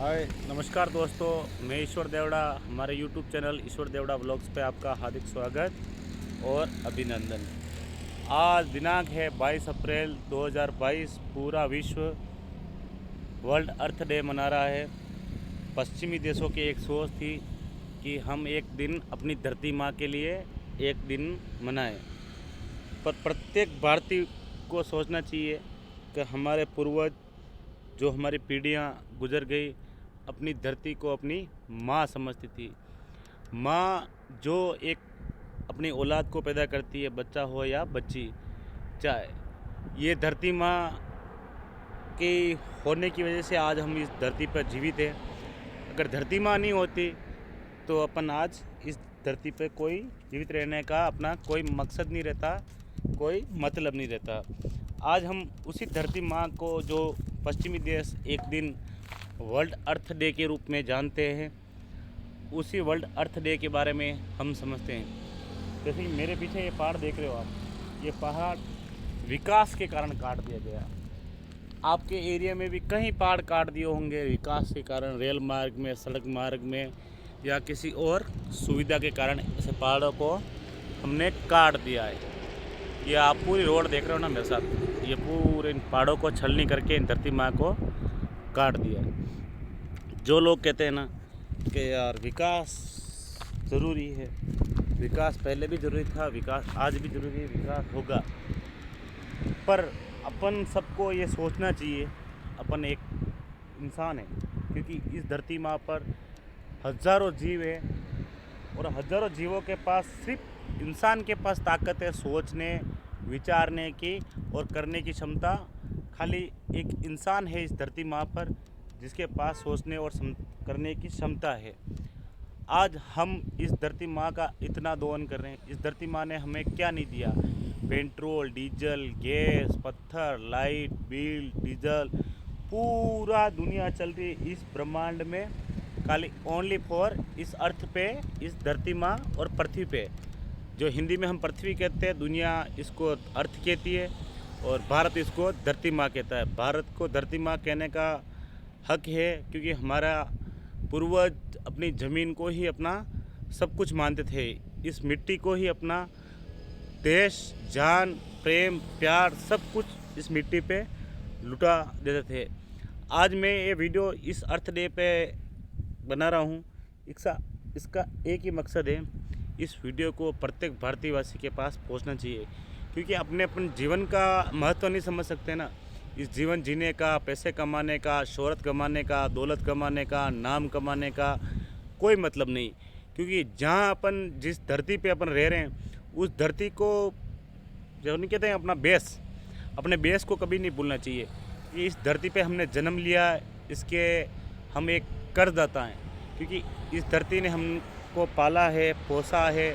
हाय नमस्कार दोस्तों, मैं ईश्वर देवड़ा। हमारे यूट्यूब चैनल ईश्वर देवड़ा व्लॉग्स पे आपका हार्दिक स्वागत और अभिनंदन। आज दिनांक है 22 अप्रैल 2022। पूरा विश्व वर्ल्ड अर्थ डे मना रहा है। पश्चिमी देशों की एक सोच थी कि हम एक दिन अपनी धरती माँ के लिए एक दिन मनाएं, पर प्रत्येक भारतीय को सोचना चाहिए कि हमारे पूर्वज, जो हमारी पीढ़ियाँ गुजर गई, अपनी धरती को अपनी माँ समझती थी। माँ जो एक अपनी औलाद को पैदा करती है, बच्चा हो या बच्ची, चाहे ये धरती माँ के होने की वजह से आज हम इस धरती पर जीवित हैं। अगर धरती माँ नहीं होती तो अपन आज इस धरती पर कोई जीवित रहने का अपना कोई मकसद नहीं रहता, कोई मतलब नहीं रहता। आज हम उसी धरती माँ को, जो पश्चिमी देश एक दिन वर्ल्ड अर्थ डे के रूप में जानते हैं, उसी वर्ल्ड अर्थ डे के बारे में हम समझते हैं। जैसे कि मेरे पीछे ये पहाड़ देख रहे हो आप, ये पहाड़ विकास के कारण काट दिया गया। आपके एरिया में भी कहीं पहाड़ काट दिए होंगे विकास के कारण, रेल मार्ग में, सड़क मार्ग में, या किसी और सुविधा के कारण ऐसे पहाड़ों को हमने काट दिया है। ये आप पूरी रोड देख रहे हो ना मेरे साथ, ये पूरे इन पहाड़ों को छलनी करके इन धरती माँ को काट दिया है। जो लोग कहते हैं ना कि यार विकास ज़रूरी है, विकास पहले भी ज़रूरी था, विकास आज भी ज़रूरी है, विकास होगा, पर अपन सबको ये सोचना चाहिए अपन एक इंसान है, क्योंकि इस धरती माँ पर हज़ारों जीव है और हज़ारों जीवों के पास सिर्फ इंसान के पास ताकत है सोचने, विचारने की और करने की क्षमता। खाली एक इंसान है इस धरती माँ पर जिसके पास सोचने और करने की क्षमता है। आज हम इस धरती माँ का इतना दोहन कर रहे हैं। इस धरती माँ ने हमें क्या नहीं दिया? पेट्रोल, डीजल, गैस, पत्थर, लाइट, बिल, डीजल, पूरा दुनिया चल रही है इस ब्रह्मांड में खाली ओनली फॉर इस अर्थ पे, इस धरती माँ और पृथ्वी पे। जो हिंदी में हम पृथ्वी कहते हैं, दुनिया इसको अर्थ कहती है और भारत इसको धरती माँ कहता है। भारत को धरती माँ कहने का हक है क्योंकि हमारा पूर्वज अपनी ज़मीन को ही अपना सब कुछ मानते थे, इस मिट्टी को ही अपना देश, जान, प्रेम, प्यार सब कुछ इस मिट्टी पे लुटा देते थे। आज मैं ये वीडियो इस अर्थ डे पे बना रहा हूँ। इसका एक ही मकसद है, इस वीडियो को प्रत्येक भारतीयवासी के पास पहुँचना चाहिए, क्योंकि अपने अपन जीवन का महत्व नहीं समझ सकते ना। इस जीवन जीने का, पैसे कमाने का, शोहरत कमाने का, दौलत कमाने का, नाम कमाने का कोई मतलब नहीं, क्योंकि जहाँ अपन जिस धरती पे अपन रह रहे हैं उस धरती को, जो नहीं कहते हैं, अपना बेस, अपने बेस को कभी नहीं भूलना चाहिए कि इस धरती पे हमने जन्म लिया, इसके हम एक कर्जदाता हैं, क्योंकि इस धरती ने हमको पाला है, पोसा है।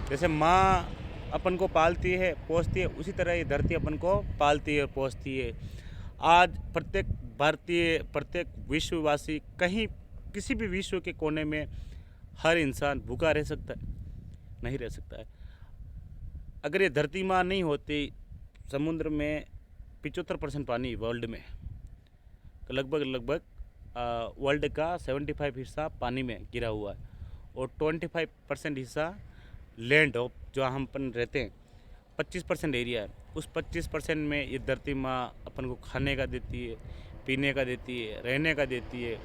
जैसे माँ अपन को पालती है, पोसती है, उसी तरह ये धरती अपन को पालती है, पोसती है। आज प्रत्येक भारतीय, प्रत्येक विश्ववासी, कहीं किसी भी विश्व के कोने में हर इंसान भूखा रह सकता है? नहीं रह सकता है। अगर ये धरती माँ नहीं होती, समुद्र में 75% पानी वर्ल्ड में, तो लगभग वर्ल्ड का 75 हिस्सा पानी में गिरा हुआ है और 25% हिस्सा लैंड हो, जो हम अपन रहते हैं, 25% एरिया है। उस 25% में ये धरती माँ अपन को खाने का देती है, पीने का देती है, रहने का देती है,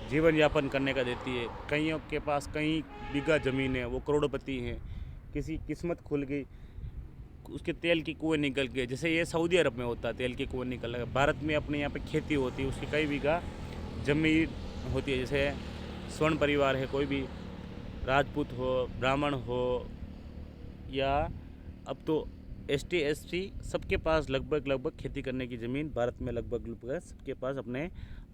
जीवन यापन करने का देती है। कईयों के पास कई बीघा ज़मीन है, वो करोड़पति हैं। किसी किस्मत खुल गई, उसके तेल की कुएँ निकल गए, जैसे ये सऊदी अरब में होता है, तेल की कुएँ निकल गए। भारत में अपने यहाँ पे खेती होती है, उसकी कई बीघा ज़मीन होती है। जैसे स्वर्ण परिवार है, कोई भी राजपूत हो, ब्राह्मण हो, या अब तो ST SC, सबके पास लगभग खेती करने की ज़मीन भारत में लगभग सबके पास अपने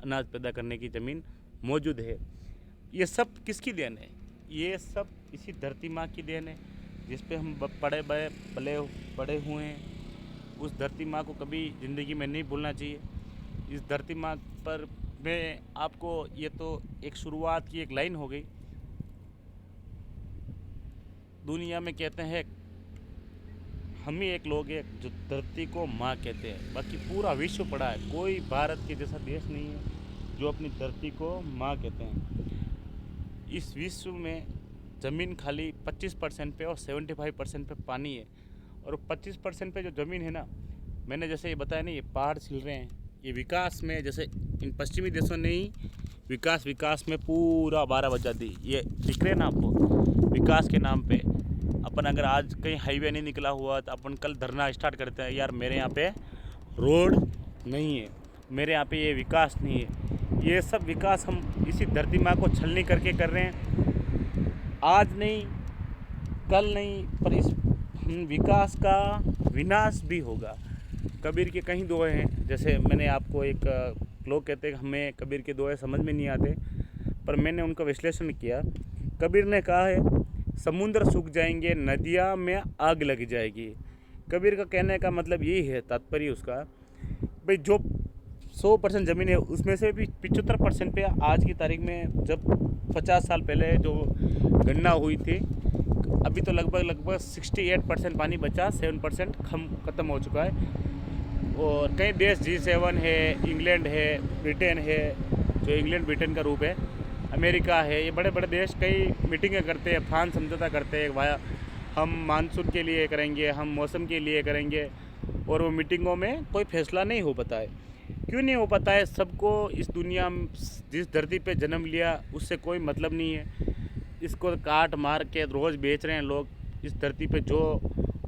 अनाज पैदा करने की ज़मीन मौजूद है। ये सब किसकी देन है? ये सब इसी धरती माँ की देन है, जिस पे हम बड़े हुए हैं। उस धरती माँ को कभी ज़िंदगी में नहीं भूलना चाहिए। इस धरती माँ पर मैं आपको, ये तो एक शुरुआत की एक लाइन हो गई। दुनिया में कहते हैं हम ही एक लोग हैं जो धरती को माँ कहते हैं, बाकी पूरा विश्व पड़ा है। कोई भारत के जैसा देश नहीं है जो अपनी धरती को माँ कहते हैं। इस विश्व में ज़मीन खाली 25% पे और 75% पे पानी है। और 25% पे जो ज़मीन है ना, मैंने जैसे ये बताया ना, ये पहाड़ छिल रहे हैं, ये विकास में, जैसे इन पश्चिमी देशों ने ही विकास में पूरा 12 बजा दी। ये दिख रहे ना आपको, विकास के नाम पे अपन अगर आज कहीं हाईवे नहीं निकला हुआ तो अपन कल धरना स्टार्ट करते हैं, यार मेरे यहाँ पे रोड नहीं है, मेरे यहाँ पे ये विकास नहीं है। ये सब विकास हम इसी धरती माँ को छलनी करके कर रहे हैं। आज नहीं, कल नहीं, पर इस विकास का विनाश भी होगा। कबीर के कहीं दोहे हैं, जैसे मैंने आपको एक लोग कहते हैं हमें कबीर के दोहे समझ में नहीं आते, पर मैंने उनका विश्लेषण किया। कबीर ने कहा है, समुद्र सूख जाएंगे, नदियाँ में आग लग जाएगी। कबीर का कहने का मतलब यही है, तात्पर्य उसका, भाई जो 100% ज़मीन है उसमें से भी 75% पे आज की तारीख में, जब 50 साल पहले जो गणना हुई थी, अभी तो लगभग 68% पानी बचा, 7% ख़त्म हो चुका है। और कई देश G7 है, इंग्लैंड है, ब्रिटेन है, जो इंग्लैंड ब्रिटेन का रूप है, अमेरिका है, ये बड़े बड़े देश कई मीटिंगें करते हैं, फ्रांस समझौता करते हैं, भाई हम मानसून के लिए करेंगे, हम मौसम के लिए करेंगे, और वो मीटिंगों में कोई फैसला नहीं हो पाता है। क्यों नहीं हो पाता है? सबको इस दुनिया में, जिस धरती पे जन्म लिया उससे कोई मतलब नहीं है। इसको काट मार के रोज़ बेच रहे हैं लोग। इस धरती पे जो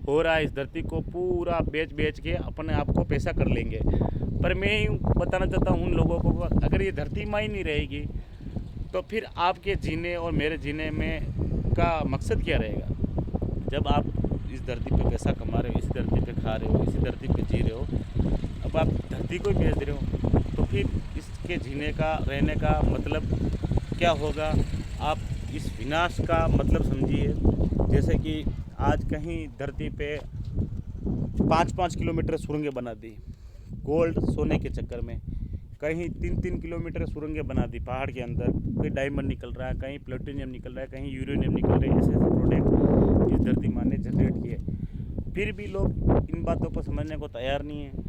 हो रहा है, इस धरती को पूरा बेच के अपने आप को पैसा कर लेंगे। पर मैं ही बताना चाहता हूँ उन लोगों को, अगर ये धरती माँ ही नहीं रहेगी तो फिर आपके जीने और मेरे जीने में का मकसद क्या रहेगा? जब आप इस धरती पे पैसा कमा रहे हो, इस धरती पे खा रहे हो, इसी धरती पे जी रहे हो, अब आप धरती को ही बेच रहे हो, तो फिर इसके जीने का, रहने का मतलब क्या होगा? आप इस विनाश का मतलब समझिए। जैसे कि आज कहीं धरती पे 5-5 किलोमीटर सुरंगें बना दी गोल्ड सोने के चक्कर में, कहीं 3-3 किलोमीटर सुरंगें बना दी पहाड़ के अंदर, कहीं डायमंड निकल रहा है, कहीं प्लेटिनियम निकल रहा है, कहीं यूरेनियम निकल रहे हैं। ऐसे ऐसे प्रोडक्ट इस धरती माँ ने जनरेट किए, फिर भी लोग इन बातों को समझने को तैयार नहीं है।